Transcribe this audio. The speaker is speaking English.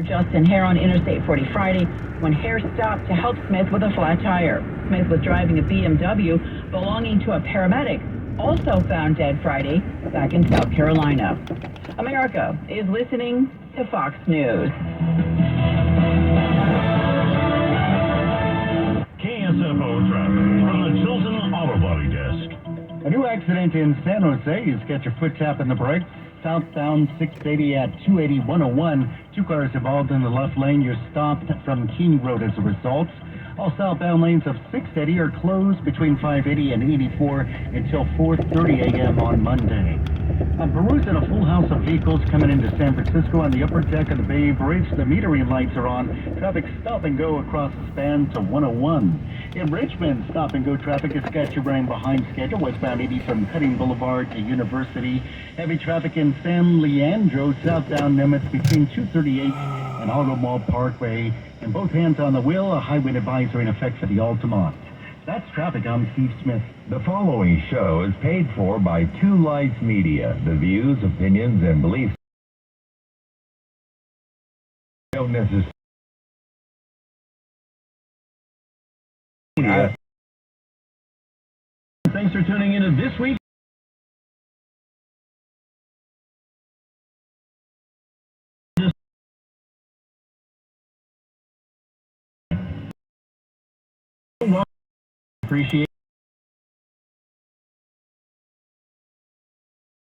Justin Hare on Interstate 40 Friday when Hare stopped to help Smith with a flat tire. Smith was driving a BMW belonging to a paramedic, also found dead Friday back in South Carolina. America is listening to Fox News. KSFO traffic from the Chilton Auto Body Desk. A new accident in San Jose. You got your foot tap in the brakes. Southbound 680 at 280-101. Two cars involved in the left lane. You're stopped from King Road as a result. All southbound lanes of 680 are closed between 580 and 84 until 4:30 a.m. on Monday. Perusing a full house of vehicles coming into San Francisco on the upper deck of the Bay Bridge. The metering lights are on. Traffic stop and go across the span to 101. In Richmond, stop and go traffic is sketchy running behind schedule. Westbound 80 from Cutting Boulevard to University. Heavy traffic in San Leandro, southbound Nimitz between 238 and Auto Mall Parkway. And both hands on the wheel, a highway advisory in effect for the Altamont. That's traffic. I'm Steve Smith. The following show is paid for by Two Lights Media. The views, opinions, and beliefs don't necessarily. Thanks for tuning in to this week. Appreciate